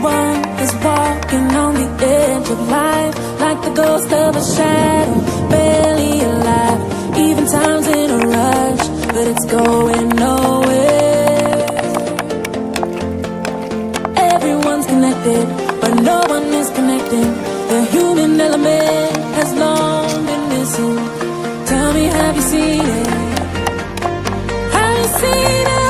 Everyone is walking on the edge of life, like the ghost of a shadow, barely alive. Even time's in a rush, but it's going nowhere. Everyone's connected, but no one is connecting. The human element has long been missing. Tell me, have you seen it? Have you seen it?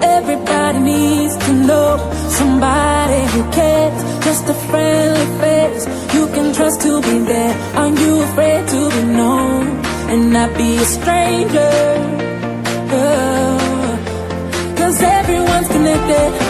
Everybody needs to know somebody who cares. Just a friendly face you can trust to be there. Are you afraid to be known and not be a stranger? 'Cause everyone's connected.